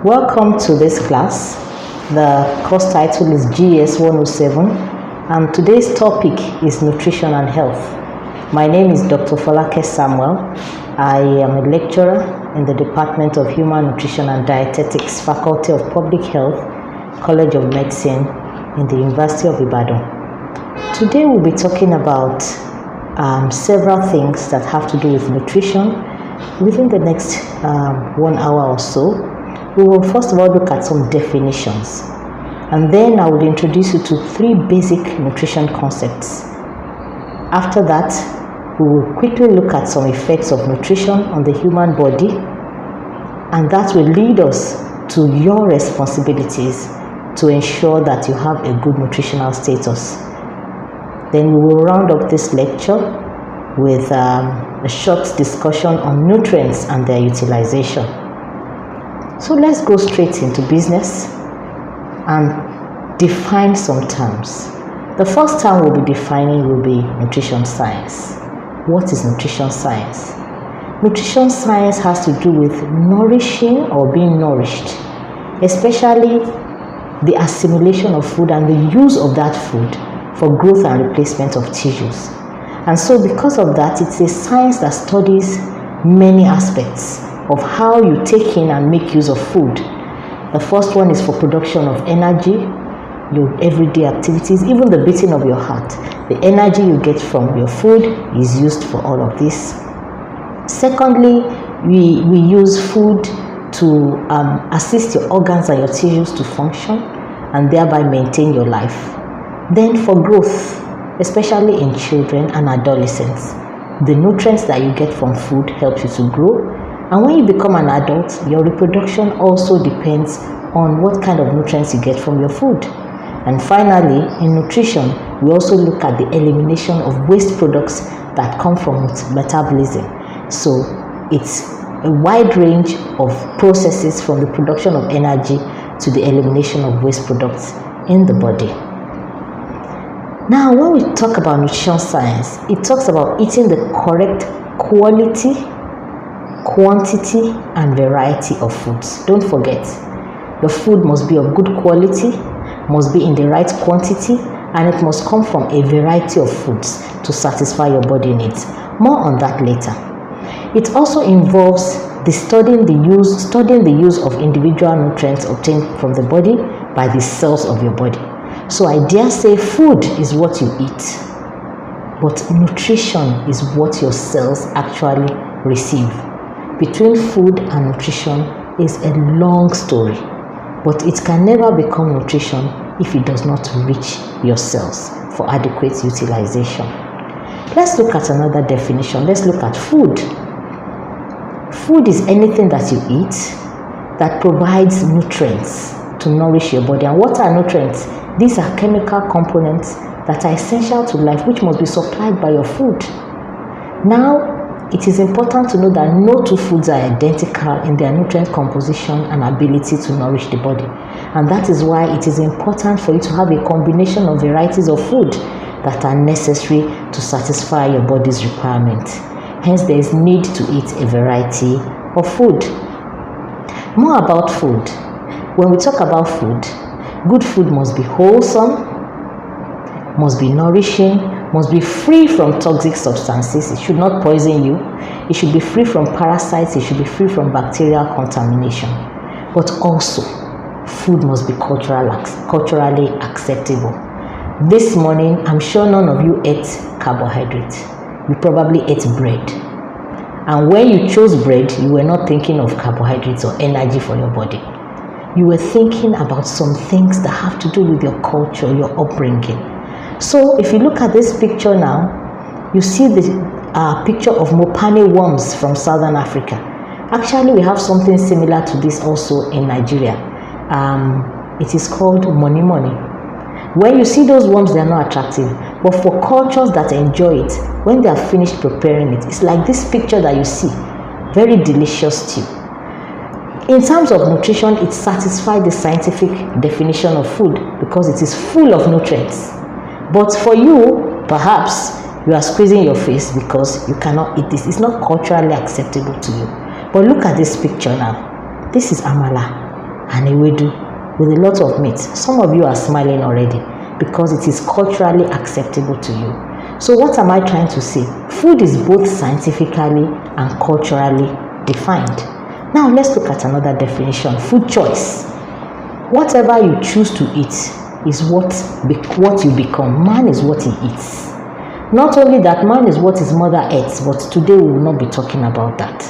Welcome to this class. The course title is GS 107 and today's topic is nutrition and health. My name is Dr. Folake Samuel. I am a lecturer in the Department of Human Nutrition and Dietetics, Faculty of Public Health, College of Medicine in the University of Ibadan. Today we'll be talking about several things that have to do with nutrition. Within the next 1 hour or so, we will first of all look at some definitions, and then I will introduce you to 3 basic nutrition concepts. After that, we will quickly look at some effects of nutrition on the human body, and that will lead us to your responsibilities to ensure that you have a good nutritional status. Then we will round up this lecture with a short discussion on nutrients and their utilization. So let's go straight into business and define some terms. The first term we'll be defining will be nutrition science. What is nutrition science? Nutrition science has to do with nourishing or being nourished, especially the assimilation of food and the use of that food for growth and replacement of tissues. And so because of that, it's a science that studies many aspects of how you take in and make use of food. The first one is for production of energy, your everyday activities, even the beating of your heart. The energy you get from your food is used for all of this. Secondly, we use food to assist your organs and your tissues to function and thereby maintain your life. Then for growth, especially in children and adolescents, the nutrients that you get from food help you to grow. And when you become an adult, your reproduction also depends on what kind of nutrients you get from your food. And finally, in nutrition, we also look at the elimination of waste products that come from metabolism. So it's a wide range of processes from the production of energy to the elimination of waste products in the body. Now, when we talk about nutrition science, it talks about eating the correct quality, quantity, and variety of foods. Don't forget, the food must be of good quality, must be in the right quantity, and it must come from a variety of foods to satisfy your body needs. More on that later. It also involves studying the use of individual nutrients obtained from the body by the cells of your body. So I dare say food is what you eat, but nutrition is what your cells actually receive. Between food and nutrition is a long story, but it can never become nutrition if it does not reach your cells for adequate utilization. Let's look at another definition. Let's look at food. Food is anything that you eat that provides nutrients to nourish your body. And what are nutrients? These are chemical components that are essential to life, which must be supplied by your food. Now, it is important to know that no 2 foods are identical in their nutrient composition and ability to nourish the body. And that is why it is important for you to have a combination of varieties of food that are necessary to satisfy your body's requirement. Hence, there is need to eat a variety of food. More about food. When we talk about food, good food must be wholesome, must be nourishing, must be free from toxic substances. It should not poison you. It should be free from parasites. It should be free from bacterial contamination. But also, food must be culturally acceptable. This morning, I'm sure none of you ate carbohydrate. You probably ate bread. And when you chose bread, you were not thinking of carbohydrates or energy for your body. You were thinking about some things that have to do with your culture, your upbringing. So if you look at this picture now, you see the picture of Mopane worms from Southern Africa. Actually, we have something similar to this also in Nigeria. It is called money. When you see those worms, they are not attractive. But for cultures that enjoy it, when they are finished preparing it, it's like this picture that you see. Very delicious stew. In terms of nutrition, it satisfies the scientific definition of food because it is full of nutrients. But for you, perhaps you are squeezing your face because you cannot eat this. It's not culturally acceptable to you. But look at this picture now. This is amala. and ewedu with a lot of meat. Some of you are smiling already because it is culturally acceptable to you. So what am I trying to say? Food is both scientifically and culturally defined. Now let's look at another definition. Food choice. Whatever you choose to eat is what you become. Man is what he eats. Not only that, man is what his mother eats, but today we will not be talking about that.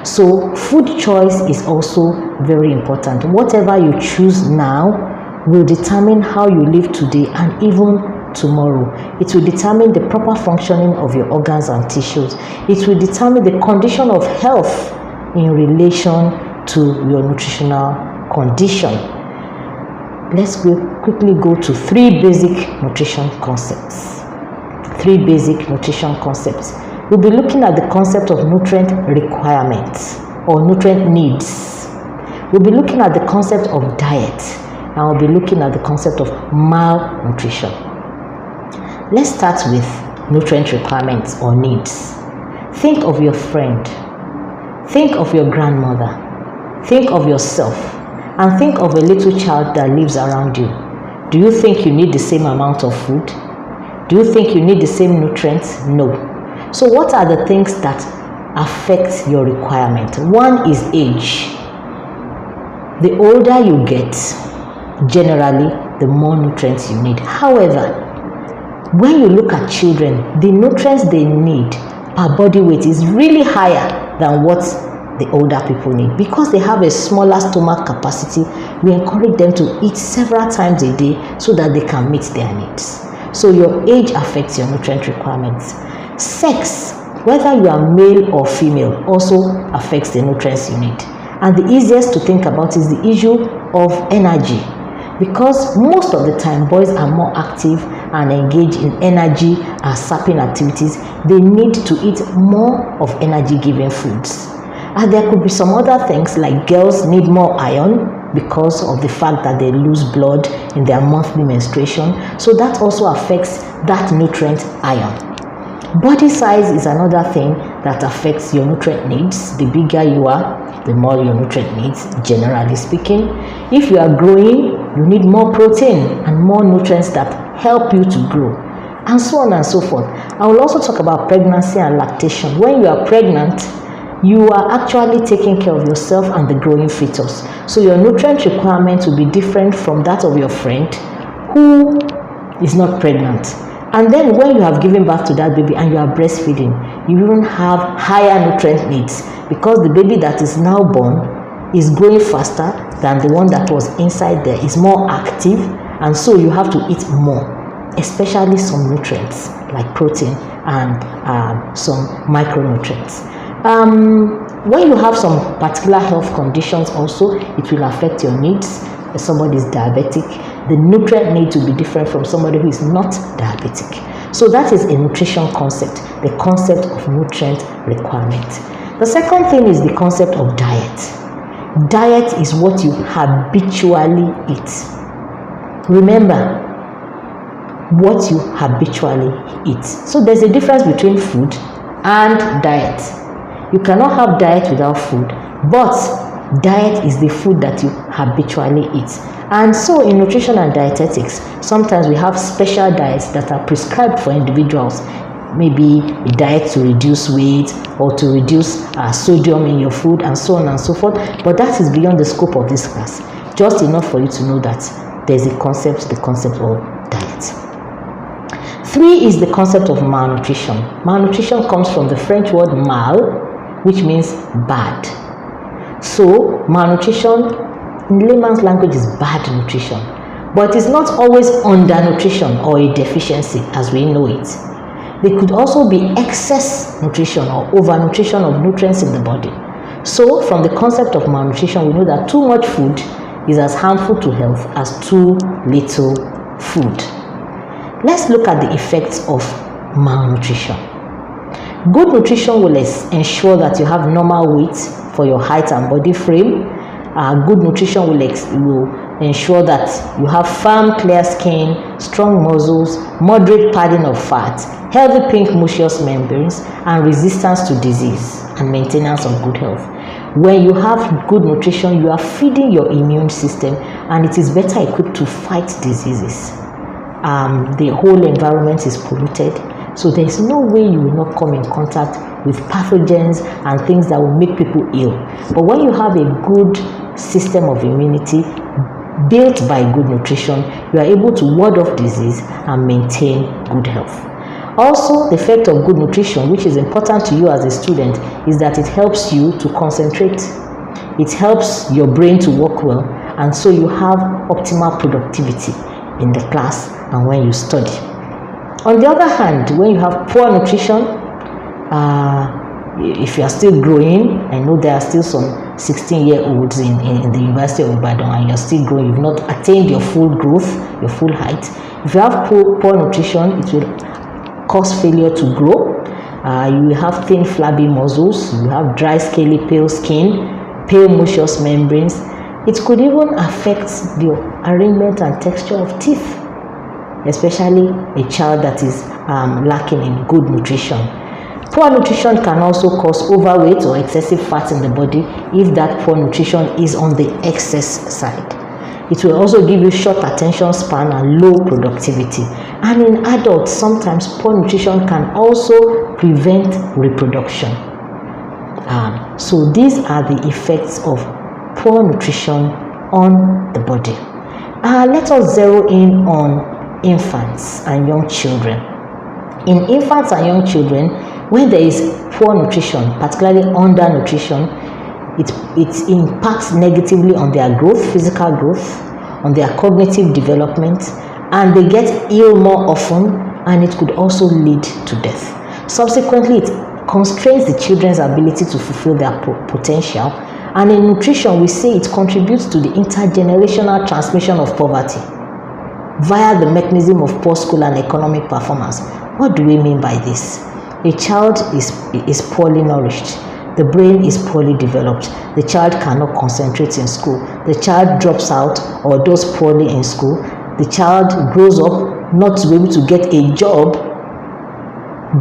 So food choice is also very important. Whatever you choose now will determine how you live today and even tomorrow. It will determine the proper functioning of your organs and tissues. It will determine the condition of health in relation to your nutritional condition. Let's quickly go to 3 basic nutrition concepts. 3 basic nutrition concepts. We'll be looking at the concept of nutrient requirements or nutrient needs. We'll be looking at the concept of diet, and we'll be looking at the concept of malnutrition. Let's start with nutrient requirements or needs. Think of your friend. Think of your grandmother. Think of yourself. And think of a little child that lives around you. Do you think you need the same amount of food? Do you think you need the same nutrients? No. So what are the things that affect your requirement? One is age. The older you get, generally, the more nutrients you need. However, when you look at children, the nutrients they need per body weight is really higher than what the older people need. Because they have a smaller stomach capacity, we encourage them to eat several times a day so that they can meet their needs. So your age affects your nutrient requirements. Sex, whether you are male or female, also affects the nutrients you need. And the easiest to think about is the issue of energy. Because most of the time, boys are more active and engage in energy and sapping activities. They need to eat more of energy-giving foods. And there could be some other things like girls need more iron because of the fact that they lose blood in their monthly menstruation. So that also affects that nutrient iron. Body size is another thing that affects your nutrient needs. The bigger you are, the more your nutrient needs, generally speaking. If you are growing, you need more protein and more nutrients that help you to grow, and so on and so forth. I will also talk about pregnancy and lactation. When you are pregnant, you are actually taking care of yourself and the growing fetus. So your nutrient requirement will be different from that of your friend who is not pregnant. And then when you have given birth to that baby and you are breastfeeding, you even have higher nutrient needs because the baby that is now born is growing faster than the one that was inside there, is more active, and so you have to eat more, especially some nutrients like protein and some micronutrients. When you have some particular health conditions also, it will affect your needs. If somebody is diabetic, the nutrient need to be different from somebody who is not diabetic. So that is a nutrition concept, the concept of nutrient requirement. The second thing is the concept of diet. Diet is what you habitually eat. Remember, what you habitually eat. So there's a difference between food and diet. You cannot have diet without food, but diet is the food that you habitually eat. And so in nutrition and dietetics, sometimes we have special diets that are prescribed for individuals. Maybe a diet to reduce weight or to reduce sodium in your food and so on and so forth. But that is beyond the scope of this class. Just enough for you to know that there's a concept, the concept of diet. 3 is the concept of malnutrition. Malnutrition comes from the French word mal, which means bad. So malnutrition in layman's language is bad nutrition, but it's not always undernutrition or a deficiency as we know it. There could also be excess nutrition or overnutrition of nutrients in the body. So from the concept of malnutrition, we know that too much food is as harmful to health as too little food. Let's look at the effects of malnutrition. Good nutrition will ensure that you have normal weight for your height and body frame. Good nutrition will ensure that you have firm, clear skin, strong muscles, moderate padding of fat, healthy pink mucous membranes, and resistance to disease and maintenance of good health. When you have good nutrition, you are feeding your immune system, and it is better equipped to fight diseases. The whole environment is polluted, so there is no way you will not come in contact with pathogens and things that will make people ill. But when you have a good system of immunity built by good nutrition, you are able to ward off disease and maintain good health. Also, the effect of good nutrition, which is important to you as a student, is that it helps you to concentrate. It helps your brain to work well, and so you have optimal productivity in the class and when you study. On the other hand, when you have poor nutrition, if you are still growing, I know there are still some 16-year-olds in the University of Ibadan, and you're still growing, you've not attained your full growth, your full height. If you have poor nutrition, it will cause failure to grow. You will have thin, flabby muscles, you have dry, scaly, pale skin, pale, mucous membranes. It could even affect the arrangement and texture of teeth, especially a child that is lacking in good nutrition. Poor nutrition can also cause overweight or excessive fat in the body if that poor nutrition is on the excess side. It will also give you short attention span and low productivity. And in adults, sometimes poor nutrition can also prevent reproduction. So these are the effects of poor nutrition on the body. Let us zero in on infants and young children. In infants and young children, when there is poor nutrition, particularly undernutrition, it impacts negatively on their growth, physical growth, on their cognitive development, and they get ill more often, and it could also lead to death. Subsequently, it constrains the children's ability to fulfill their potential, and in nutrition, we say it contributes to the intergenerational transmission of poverty via the mechanism of poor school and economic performance. What do we mean by this? A child is poorly nourished. The brain is poorly developed. The child cannot concentrate in school. The child drops out or does poorly in school. The child grows up not to be able to get a job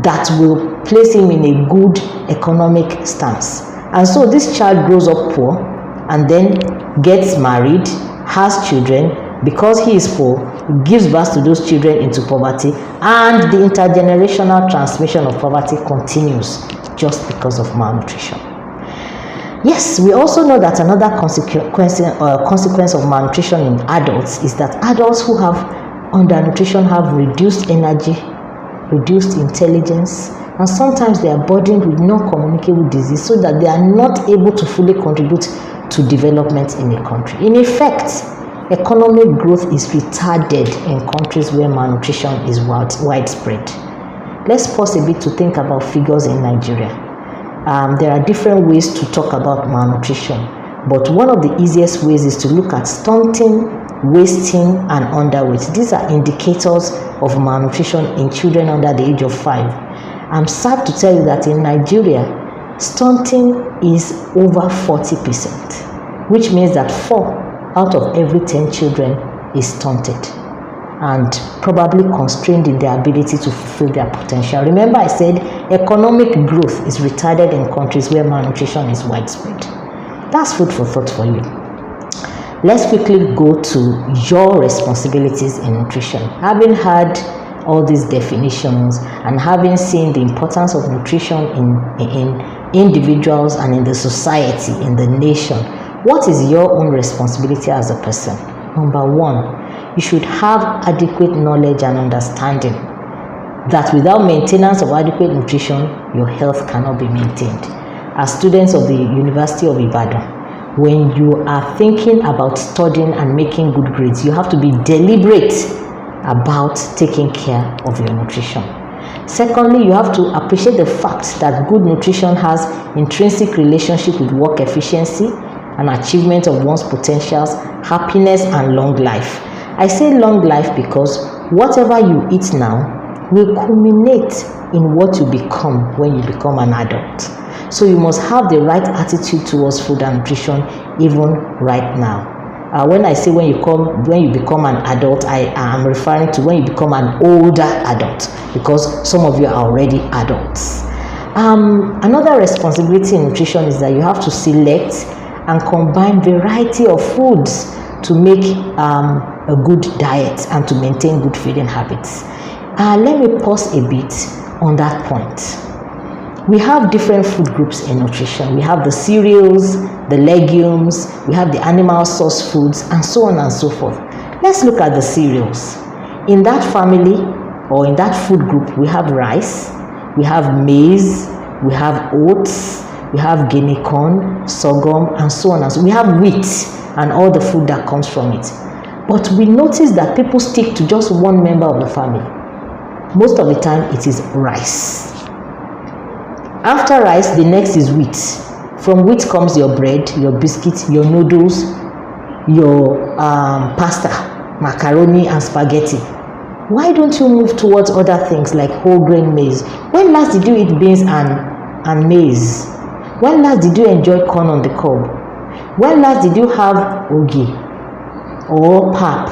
that will place him in a good economic stance. And so this child grows up poor and then gets married, has children. Because he is poor, gives birth to those children into poverty, and the intergenerational transmission of poverty continues just because of malnutrition. Yes, we also know that another consequence of malnutrition in adults is that adults who have undernutrition have reduced energy, reduced intelligence, and sometimes they are burdened with non-communicable disease so that they are not able to fully contribute to development in a country. In effect, economic growth is retarded in countries where malnutrition is widespread. Let's pause a bit to think about figures in Nigeria. There are different ways to talk about malnutrition, but one of the easiest ways is to look at stunting, wasting, and underweight. These are indicators of malnutrition in children under the age of 5. I'm sad to tell you that in Nigeria, stunting is over 40%, which means that 4 out of every 10 children is stunted and probably constrained in their ability to fulfill their potential. Remember, I said economic growth is retarded in countries where malnutrition is widespread. That's food for thought for you. Let's quickly go to your responsibilities in nutrition. Having had all these definitions and having seen the importance of nutrition in individuals and in the society, in the nation, what is your own responsibility as a person? Number 1, you should have adequate knowledge and understanding that without maintenance of adequate nutrition, your health cannot be maintained. As students of the University of Ibadan, when you are thinking about studying and making good grades, you have to be deliberate about taking care of your nutrition. Secondly, you have to appreciate the fact that good nutrition has intrinsic relationship with work efficiency and achievement of one's potentials, happiness, and long life. I say long life because whatever you eat now will culminate in what you become when you become an adult. So you must have the right attitude towards food and nutrition even right now. When I say when you become an adult, I am referring to when you become an older adult, because some of you are already adults. Another responsibility in nutrition is that you have to select and combine variety of foods to make a good diet and to maintain good feeding habits. Let me pause a bit on that point. We have different food groups in nutrition. We have the cereals, the legumes, we have the animal source foods, and so on and so forth. Let's look at the cereals. In that family or in that food group, we have rice, we have maize, we have oats, we have guinea corn, sorghum, and so on and so on. We have wheat and all the food that comes from it. But we notice that people stick to just one member of the family. Most of the time, it is rice. After rice, the next is wheat. From wheat comes your bread, your biscuits, your noodles, your pasta, macaroni, and spaghetti. Why don't you move towards other things like whole grain maize? When last did you eat beans and maize? When last did you enjoy corn on the cob? When last did you have ogi or pap,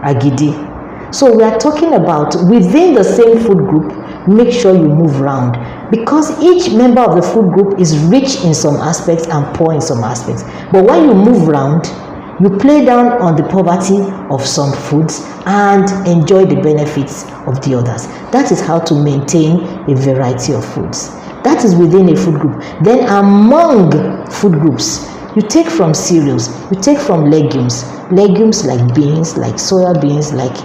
agidi? So we are talking about within the same food group, make sure you move around, because each member of the food group is rich in some aspects and poor in some aspects. But when you move around, you play down on the poverty of some foods and enjoy the benefits of the others. That is how to maintain a variety of foods. That is within a food group. Then among food groups, you take from cereals, you take from legumes like beans, like soya beans, like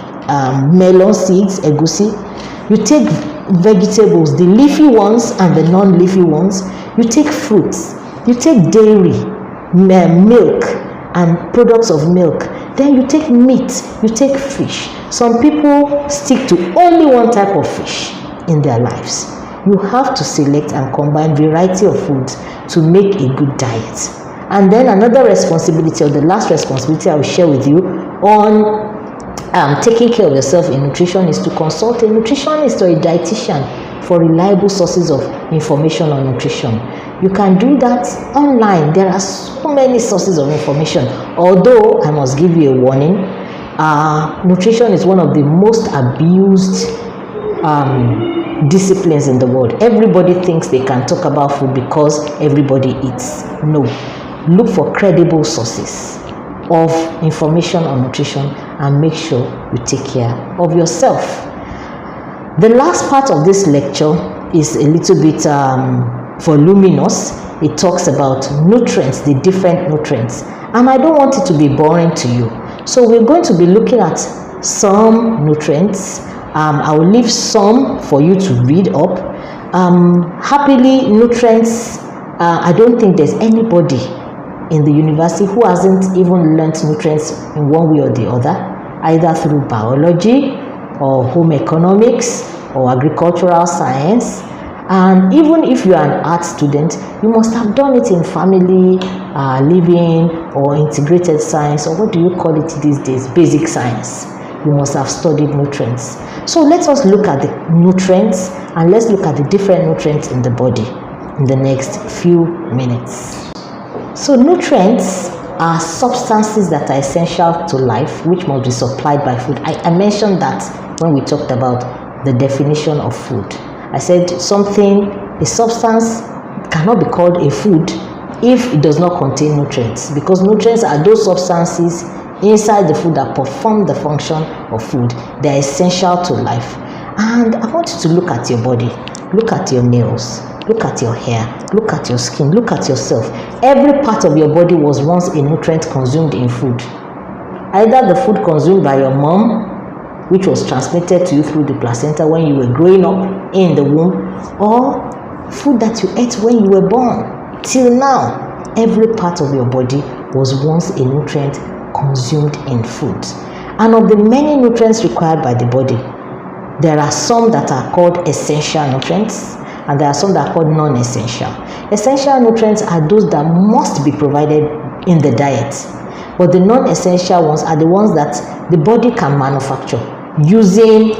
melon seeds, egusi. You take vegetables, the leafy ones and the non-leafy ones. You take fruits, you take dairy, milk and products of milk. Then you take meat, you take fish. Some people stick to only one type of fish in their lives. You have to select and combine variety of foods to make a good diet. And then another responsibility, or the last responsibility I will share with you on taking care of yourself in nutrition, is to consult a nutritionist or a dietitian for reliable sources of information on nutrition. You can do that online. There are so many sources of information. Although I must give you a warning, nutrition is one of the most abused disciplines in the world. Everybody thinks they can talk about food because everybody eats. No. Look for credible sources of information on nutrition and make sure you take care of yourself. The last part of this lecture is a little bit voluminous. It talks about nutrients, the different nutrients, and I don't want it to be boring to you. So we're going to be looking at some nutrients. I will leave some for you to read up. Happily, nutrients, I don't think there's anybody in the university who hasn't even learnt nutrients in one way or the other, either through biology or home economics or agricultural science. And even if you are an art student, you must have done it in family living or integrated science, or what do you call it these days, basic science. You must have studied nutrients. So let us look at the nutrients, and let's look at the different nutrients in the body in the next few minutes. So nutrients are substances that are essential to life, which must be supplied by food. I mentioned that when we talked about the definition of food. I said a substance cannot be called a food if it does not contain nutrients, because nutrients are those substances inside the food that perform the function of food. They are essential to life. And I want you to look at your body, look at your nails, look at your hair, look at your skin, look at yourself. Every part of your body was once a nutrient consumed in food. Either the food consumed by your mom, which was transmitted to you through the placenta when you were growing up in the womb, or food that you ate when you were born. Till now, every part of your body was once a nutrient consumed in food. And of the many nutrients required by the body, there are some that are called essential nutrients, and there are some that are called non-essential. Essential nutrients are those that must be provided in the diet, but the non-essential ones are the ones that the body can manufacture using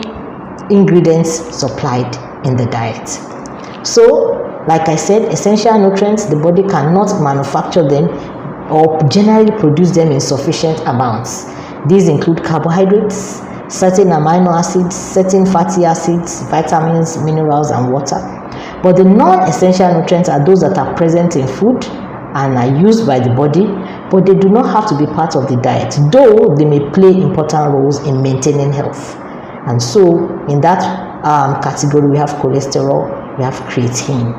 ingredients supplied in the diet. So, like I said, essential nutrients, the body cannot manufacture them or generally produce them in sufficient amounts. These include carbohydrates, certain amino acids, certain fatty acids, vitamins, minerals, and water. But the non-essential nutrients are those that are present in food and are used by the body, but they do not have to be part of the diet, though they may play important roles in maintaining health. And so in that category, we have cholesterol, we have creatine.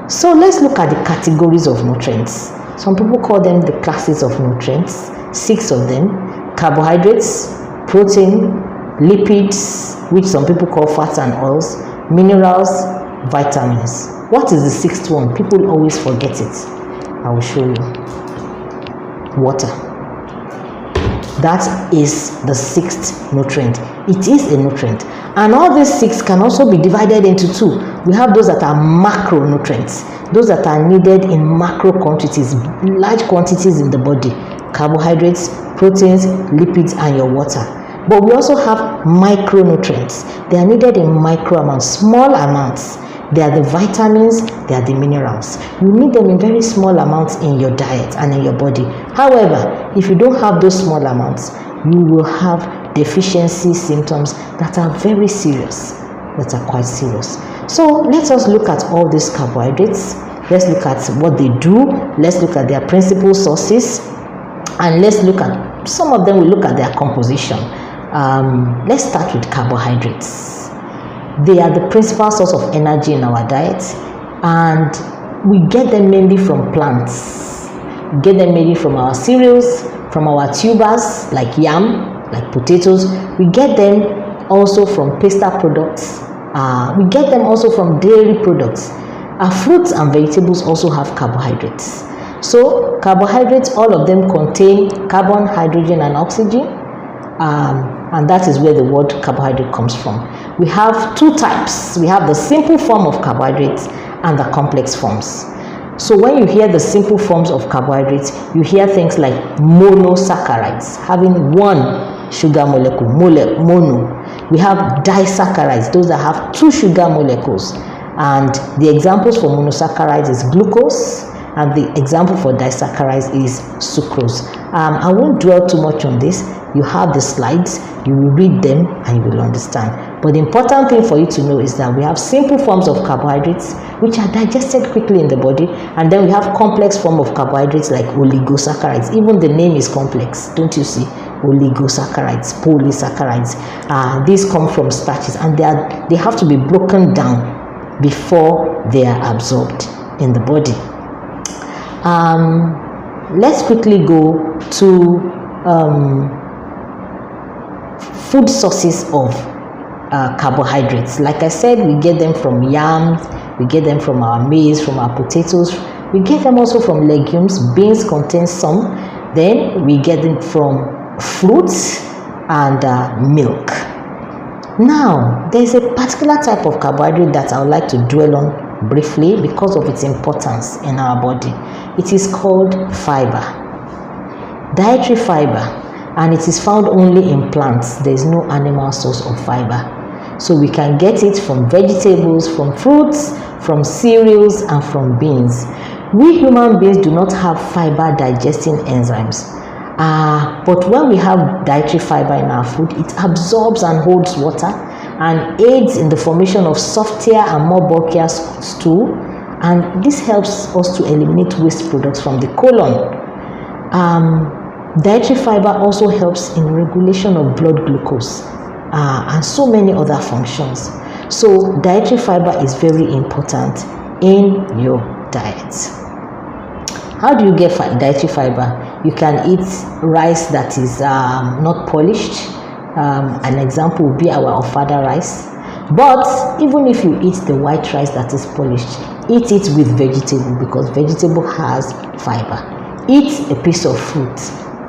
So let's look at the categories of nutrients. Some people call them the classes of nutrients, 6 of them: carbohydrates, protein, lipids, which some people call fats and oils, minerals, vitamins. What is the 6th one? People always forget it. I will show you. Water. That is the 6th nutrient. It is a nutrient. And all these 6 can also be divided into 2. We have those that are macronutrients, those that are needed in macro quantities, large quantities in the body: carbohydrates, proteins, lipids, and your water. But we also have micronutrients. They are needed in micro amounts, small amounts. They are the vitamins, they are the minerals. You need them in very small amounts in your diet and in your body. However, if you don't have those small amounts, you will have deficiency symptoms that are very serious, that are quite serious. So let us look at all these carbohydrates. Let's look at what they do. Let's look at their principal sources. And let's look at, some of them will look at their composition. Let's start with carbohydrates. They are the principal source of energy in our diet, and we get them mainly from plants. We get them mainly from our cereals, from our tubers like yam, like potatoes. We get them also from pasta products. We get them also from dairy products. Fruits and vegetables also have carbohydrates. So carbohydrates, all of them contain carbon, hydrogen, and oxygen. And that is where the word carbohydrate comes from. We have 2 types. We have the simple form of carbohydrates and the complex forms. So when you hear the simple forms of carbohydrates, you hear things like monosaccharides, having 1 sugar molecule, mono. We have disaccharides, those that have 2 sugar molecules. And the examples for monosaccharides is glucose, and the example for disaccharides is sucrose. I won't dwell too much on this. You have the slides, you will read them and you will understand. But the important thing for you to know is that we have simple forms of carbohydrates which are digested quickly in the body, and then we have complex form of carbohydrates like oligosaccharides. Even the name is complex, don't you see? Oligosaccharides, polysaccharides. These come from starches, and they have to be broken down before they are absorbed in the body. Let's quickly go to food sources of carbohydrates. Like I said, we get them from yams, we get them from our maize, from our potatoes, we get them also from legumes. Beans contain some. Then we get them from fruits and milk. Now, there's a particular type of carbohydrate that I would like to dwell on briefly because of its importance in our body. It is called fiber, dietary fiber, and it is found only in plants. There is no animal source of fiber. So we can get it from vegetables, from fruits, from cereals, and from beans. We human beings do not have fiber digesting enzymes. But when we have dietary fiber in our food, it absorbs and holds water and aids in the formation of softer and more bulkier stool, and this helps us to eliminate waste products from the colon. Dietary fiber also helps in regulation of blood glucose and so many other functions. So dietary fiber is very important in your diet. How do you get dietary fiber? You can eat rice that is not polished. An example would be our ofada rice. But even if you eat the white rice that is polished, eat it with vegetable, because vegetable has fiber. Eat a piece of fruit.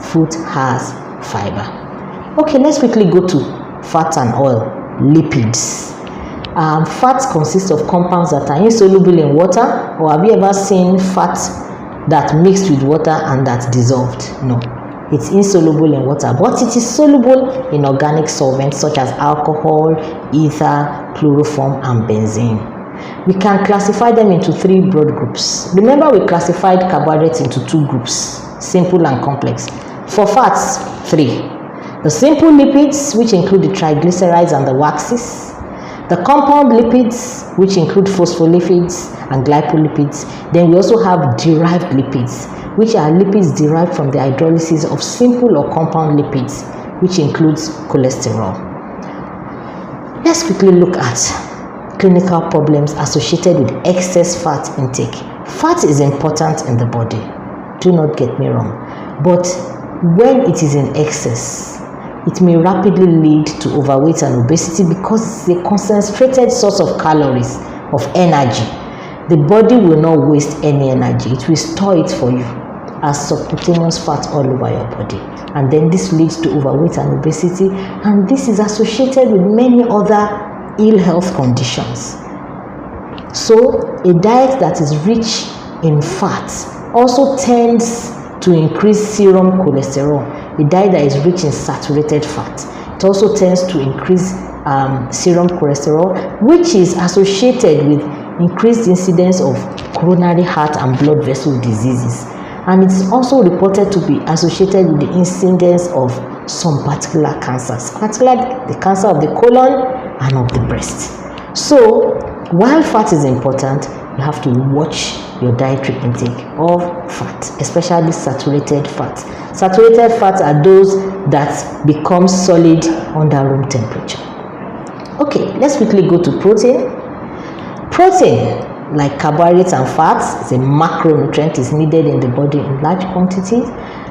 Fruit has fiber. Okay, let's quickly go to fat and oil, lipids. Fats consist of compounds that are insoluble in water. Or have you ever seen fat that mixed with water and that dissolved? No, it's insoluble in water, but it is soluble in organic solvents such as alcohol, ether, chloroform, and benzene. We can classify them into 3 broad groups. Remember, we classified carbohydrates into 2 groups, simple and complex. For fats, 3. The simple lipids, which include the triglycerides and the waxes. The compound lipids, which include phospholipids and glycolipids. Then we also have derived lipids, which are lipids derived from the hydrolysis of simple or compound lipids, which includes cholesterol. Let's quickly look at clinical problems associated with excess fat intake. Fat is important in the body, do not get me wrong, but when it is in excess, it may rapidly lead to overweight and obesity because it's a concentrated source of calories, of energy. The body will not waste any energy. It will store it for you as subcutaneous fat all over your body. And then this leads to overweight and obesity. And this is associated with many other ill health conditions. So a diet that is rich in fats also tends to increase serum cholesterol. A diet that is rich in saturated fat, it also tends to increase serum cholesterol, which is associated with increased incidence of coronary heart and blood vessel diseases. And it's also reported to be associated with the incidence of some particular cancers, particularly the cancer of the colon and of the breast. So while fat is important, you have to watch your dietary intake of fat, especially saturated fats. Saturated fats are those that become solid under room temperature. Okay, let's quickly go to protein. Protein, like carbohydrates and fats, is a macronutrient, is needed in the body in large quantities.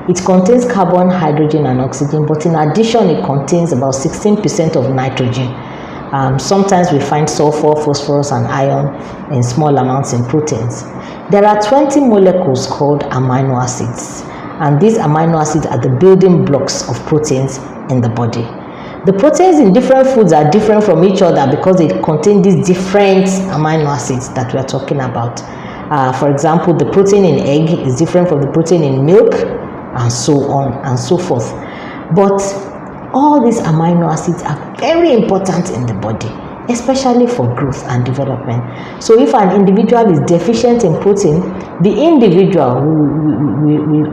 It contains carbon, hydrogen, and oxygen, but in addition, it contains about 16% of nitrogen. Sometimes we find sulfur, phosphorus, and iron in small amounts in proteins. There are 20 molecules called amino acids, and these amino acids are the building blocks of proteins in the body. The proteins in different foods are different from each other because they contain these different amino acids that we are talking about. For example, the protein in egg is different from the protein in milk, and so on and so forth. But all these amino acids are very important in the body, especially for growth and development. So if an individual is deficient in protein, the individual,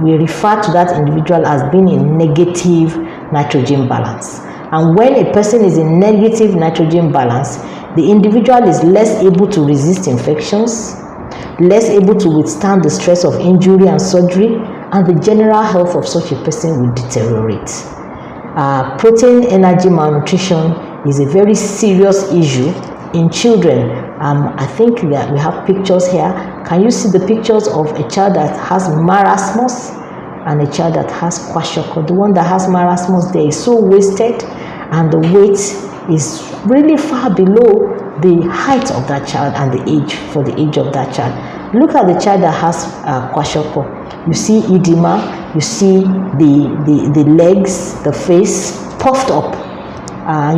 we refer to that individual as being in negative nitrogen balance. And when a person is in negative nitrogen balance, the individual is less able to resist infections, less able to withstand the stress of injury and surgery, and the general health of such a person will deteriorate. Protein energy malnutrition is a very serious issue in children. I think that we have pictures here. Can you see the pictures of a child that has marasmus and a child that has kwashiorkor? The one that has marasmus there is so wasted, and the weight is really far below the height of that child and the age for the age of that child. Look at the child that has kwashiorkor. You see edema, you see the legs, the face puffed up.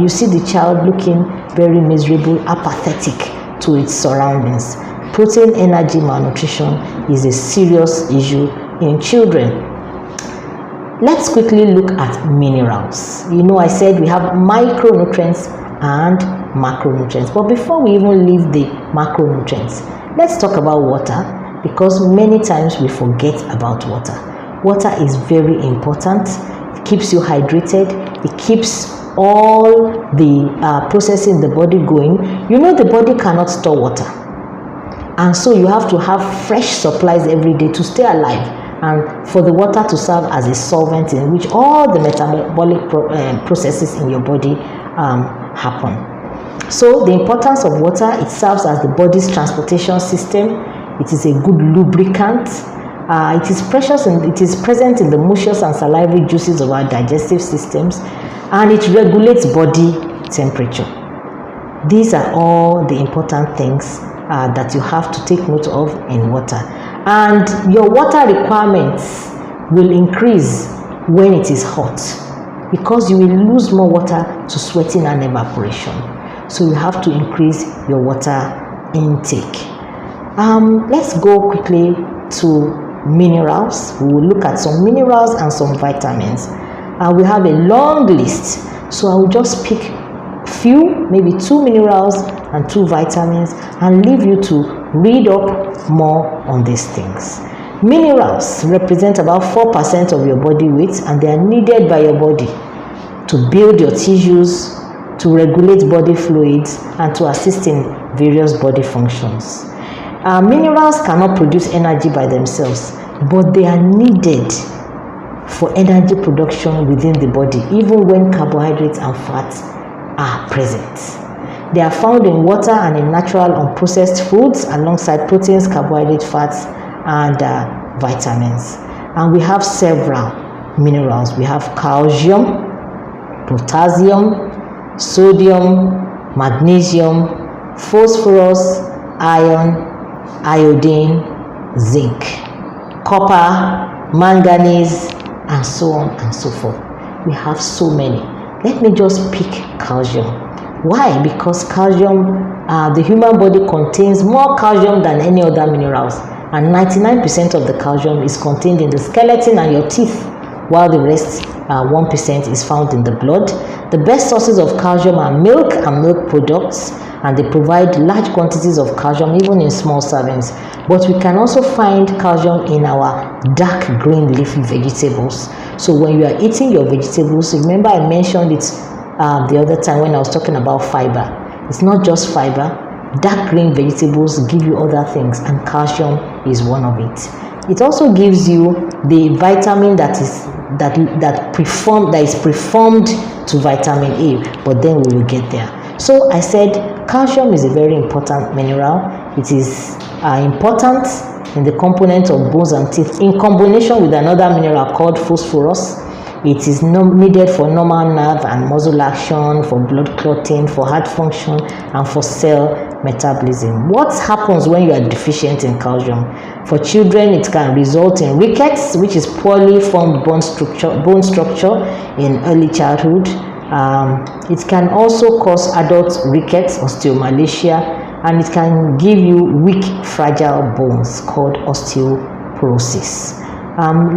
You see the child looking very miserable, apathetic to its surroundings. Protein energy malnutrition is a serious issue in children. Let's quickly look at minerals. You know, I said we have micronutrients and macronutrients. But before we even leave the macronutrients, let's talk about water, because many times we forget about water. Water is very important. It keeps you hydrated. It keeps all the processes in the body going. You know, the body cannot store water, and so you have to have fresh supplies every day to stay alive, and for the water to serve as a solvent in which all the metabolic processes in your body happen. So the importance of water, it serves as the body's transportation system. It is a good lubricant. It is precious and it is present in the mucous and salivary juices of our digestive systems, and it regulates body temperature. These are all the important things that you have to take note of in water. And your water requirements will increase when it is hot, because you will lose more water to sweating and evaporation. So you have to increase your water intake. Let's go quickly to minerals. We will look at some minerals and some vitamins. We have a long list, so I will just pick few, maybe 2 minerals and 2 vitamins, and leave you to read up more on these things. Minerals represent about 4% of your body weight, and they are needed by your body to build your tissues, to regulate body fluids, and to assist in various body functions. Minerals cannot produce energy by themselves, but they are needed for energy production within the body, even when carbohydrates and fats are present. They are found in water and in natural unprocessed foods alongside proteins, carbohydrates, fats, and vitamins. And we have several minerals. We have calcium, potassium, sodium, magnesium, phosphorus, iron, iodine, zinc, copper, manganese, and so on and so forth. We have so many. Let me just pick calcium. Why? Because calcium, the human body contains more calcium than any other minerals, and 99% of the calcium is contained in the skeleton and your teeth, while the rest 1% is found in the blood. The best sources of calcium are milk and milk products, and they provide large quantities of calcium even in small servings. But we can also find calcium in our dark green leafy vegetables. So when you are eating your vegetables, remember I mentioned it the other time when I was talking about fiber. It's not just fiber. Dark green vegetables give you other things, and calcium is one of it. It also gives you the vitamin that is preformed to vitamin A, but then we will get there. So I said calcium is a very important mineral. It is important in the component of bones and teeth in combination with another mineral called phosphorus. It is needed for normal nerve and muscle action, for blood clotting, for heart function, and for cell metabolism. What happens when you are deficient in calcium? For children, it can result in rickets, which is poorly formed bone structure in early childhood. It can also cause adult rickets, osteomalacia, and it can give you weak, fragile bones called osteoporosis.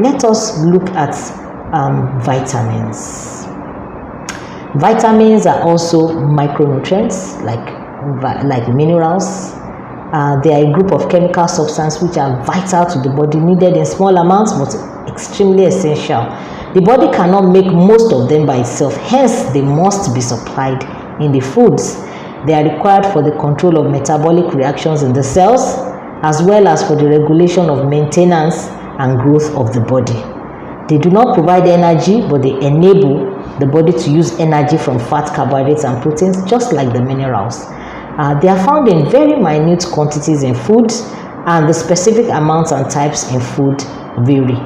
Let us look at vitamins. Vitamins are also micronutrients like minerals. They are a group of chemical substances which are vital to the body, needed in small amounts but extremely essential. The body cannot make most of them by itself, hence they must be supplied in the foods. They are required for the control of metabolic reactions in the cells, as well as for the regulation of maintenance and growth of the body. They do not provide energy, but they enable the body to use energy from fat, carbohydrates, and proteins, just like the minerals. They are found in very minute quantities in food, and the specific amounts and types in food vary.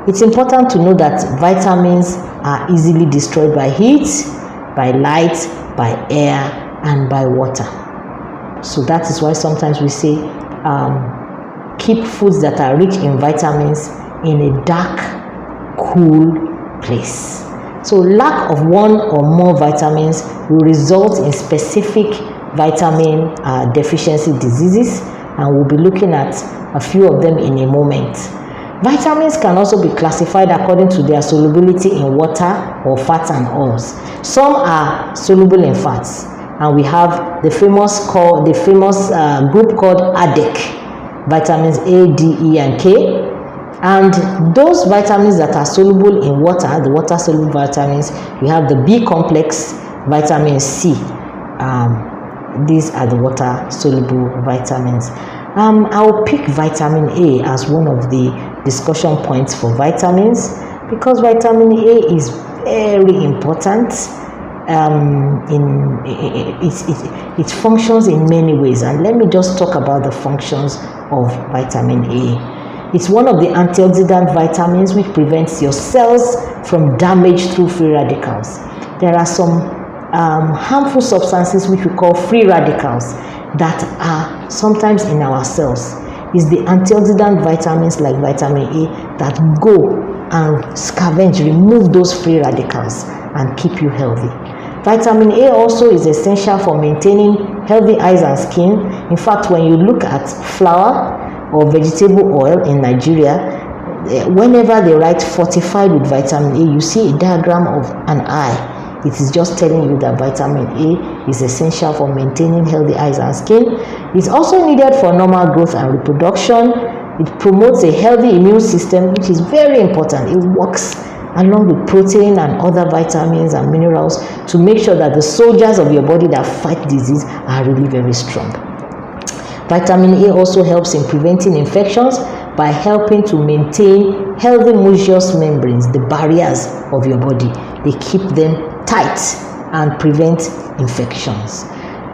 It's important to know that vitamins are easily destroyed by heat, by light, by air, and by water. So that is why sometimes we say keep foods that are rich in vitamins in a dark, cool place. So lack of one or more vitamins will result in specific vitamin deficiency diseases, and we'll be looking at a few of them in a moment. Vitamins can also be classified according to their solubility in water or fats and oils. Some are soluble in fats, and we have the famous group called ADEK, vitamins A, D, E, and K. And those vitamins that are soluble in water, the water soluble vitamins, we have the B complex, vitamin C. These are the water soluble vitamins. I'll pick vitamin A as one of the discussion points for vitamins, because vitamin A is very important. It functions in many ways, and let me just talk about the functions of vitamin A. It's one of the antioxidant vitamins which prevents your cells from damage through free radicals. There are some harmful substances which we call free radicals that are sometimes in our cells. It's the antioxidant vitamins like vitamin A that go and scavenge, remove those free radicals and keep you healthy. Vitamin A also is essential for maintaining healthy eyes and skin. In fact, when you look at flour or vegetable oil in Nigeria, whenever they write fortified with vitamin A, you see a diagram of an eye. It is just telling you that vitamin A is essential for maintaining healthy eyes and skin. It's also needed for normal growth and reproduction. It promotes a healthy immune system, which is very important. It works along with protein and other vitamins and minerals to make sure that the soldiers of your body that fight disease are really very strong. Vitamin A also helps in preventing infections by helping to maintain healthy mucous membranes, the barriers of your body. They keep them tight and prevent infections.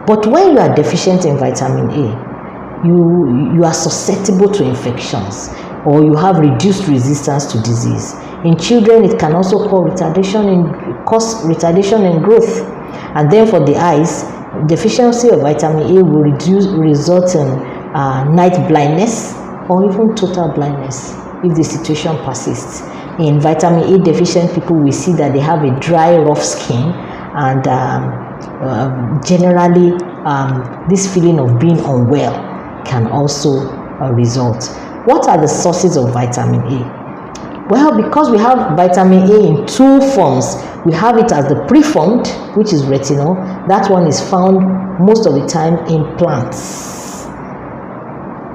But when you are deficient in vitamin A, you are susceptible to infections, or you have reduced resistance to disease. In children, it can also cause retardation in growth. And then for the eyes, deficiency of vitamin A will result in night blindness or even total blindness if the situation persists. In vitamin A deficient people, we see that they have a dry, rough skin, and generally this feeling of being unwell can also result. What are the sources of vitamin A? Well, because we have vitamin A in two forms. We have it as the preformed, which is retinol. That one is found most of the time in plants.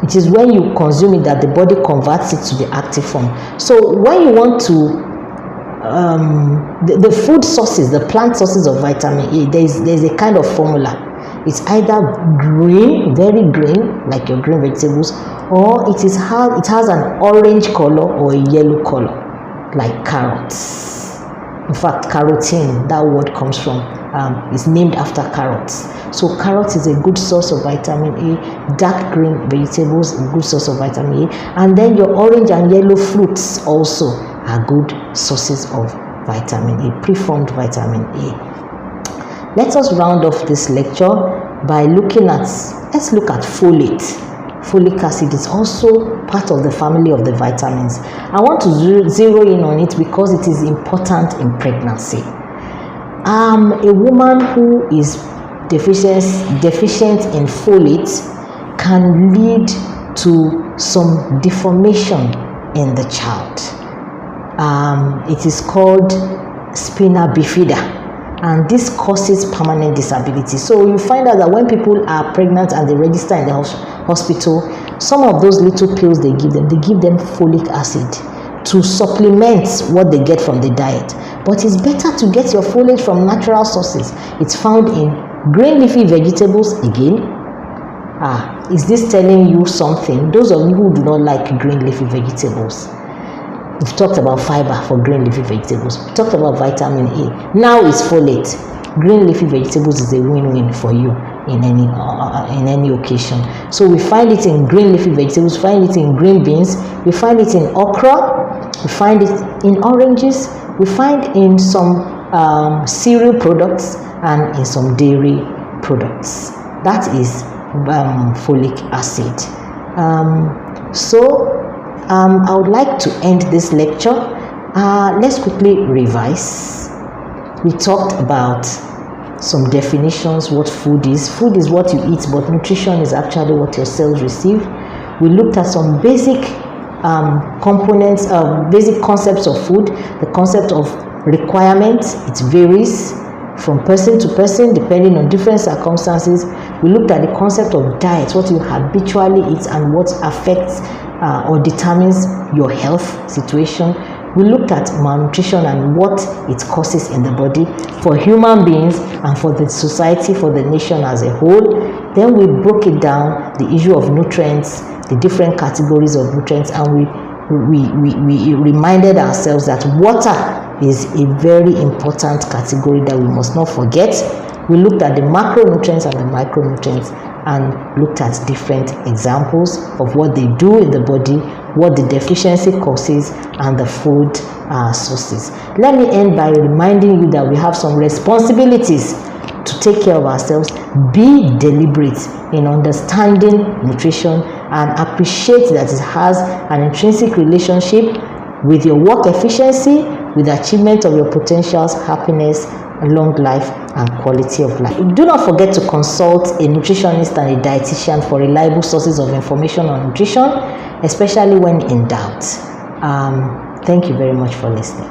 It is when you consume it that the body converts it to the active form. So when you want to the food sources, the plant sources of vitamin A, there's a kind of formula. It's either green, very green, like your green vegetables, or it has an orange color or a yellow color, like carrots. In fact, carotene, that word comes from, is named after carrots. So carrots is a good source of vitamin A. Dark green vegetables, a good source of vitamin A. And then your orange and yellow fruits also are good sources of vitamin A, preformed vitamin A. Let us round off this lecture by let's look at folate. Folic acid is also part of the family of the vitamins. I want to zero in on it because it is important in pregnancy. A woman who is deficient in folate can lead to some deformation in the child. It is called spina bifida, and this causes permanent disability. So you find out that when people are pregnant and they register in the hospital, some of those little pills they give them folic acid to supplement what they get from the diet. But it's better to get your folate from natural sources. It's found in green leafy vegetables again. Is this telling you something? Those of you who do not like green leafy vegetables, we've talked about fiber for green leafy vegetables. We talked about vitamin A. Now it's folate. Green leafy vegetables is a win-win for you in any occasion. So we find it in green leafy vegetables, find it in green beans, we find it in okra, we find it in oranges, we find in some cereal products and in some dairy products. That is folic acid. I would like to end this lecture. Let's quickly revise. We talked about some definitions, what food is. Food is what you eat, but nutrition is actually what your cells receive. We looked at some basic components, basic concepts of food. The concept of requirements, it varies from person to person depending on different circumstances. We looked at the concept of diet, what you habitually eat and what affects or determines your health situation. We looked at malnutrition and what it causes in the body for human beings and for the society, for the nation as a whole. Then we broke it down, the issue of nutrients, the different categories of nutrients, and we reminded ourselves that water is a very important category that we must not forget. We looked at the macronutrients and the micronutrients and looked at different examples of what they do in the body, what the deficiency causes, and the food sources. Let me end by reminding you that we have some responsibilities to take care of ourselves. Be deliberate in understanding nutrition and appreciate that it has an intrinsic relationship with your work efficiency, with the achievement of your potentials, happiness, long life, and quality of life. Do not forget to consult a nutritionist and a dietitian for reliable sources of information on nutrition, especially when in doubt. Thank you very much for listening.